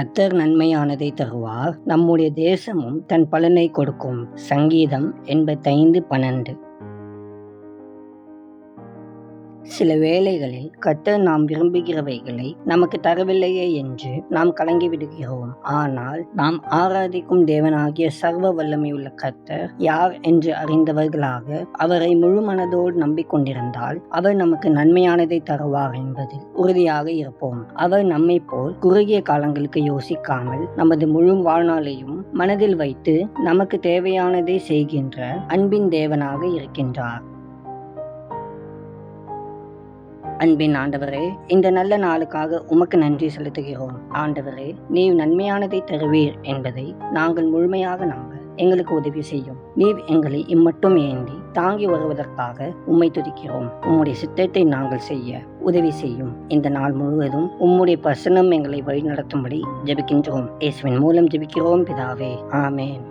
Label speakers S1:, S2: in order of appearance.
S1: கர்த்தர் நன்மையானதை தருவார், நம்முடைய தேசமும் தன் பலனை கொடுக்கும். சங்கீதம் 85:12. சில வேளைகளில் கர்த்தர் நாம் விரும்புகிறவைகளை நமக்கு தரவில்லையே என்று நாம் கலங்கிவிடுகிறோம். ஆனால் நாம் ஆராதிக்கும் தேவனாகிய சர்வ வல்லமையுள்ள கர்த்தர் யார் என்று அறிந்தவர்களாக அவரை முழு மனதோடு நம்பிக்கொண்டிருந்தால் அவர் நமக்கு நன்மையானதை தருவார் என்பதில் உறுதியாக இருப்போம். அவர் நம்மை போல் குறுகிய காலங்களுக்கு யோசிக்காமல் நமது முழு வாழ்நாளையும் மனதில் வைத்து நமக்கு தேவையானதை செய்கின்ற அன்பின் தேவனாக இருக்கின்றார். அன்பின் ஆண்டவரே, இந்த நல்ல நாளுக்காக உமக்கு நன்றி செலுத்துகிறோம். ஆண்டவரே, நீர் நன்மையானதை தருவீர் என்பதை நாங்கள் முழுமையாக நம்ப எங்களுக்கு உதவி செய்யும். நீர் எங்களை இம்மட்டும் ஏந்தி தாங்கி வருவதற்காக உம்மை துதிக்கிறோம். உம்முடைய சித்தத்தை நாங்கள் செய்ய உதவி செய்யும். இந்த நாள் முழுவதும் உம்முடைய பிரசன்னம் எங்களை வழி நடத்தும்படி ஜெபிக்கின்றோம். இயேசுவின் மூலம் ஜெபிக்கிறோம் பிதாவே, ஆமென்.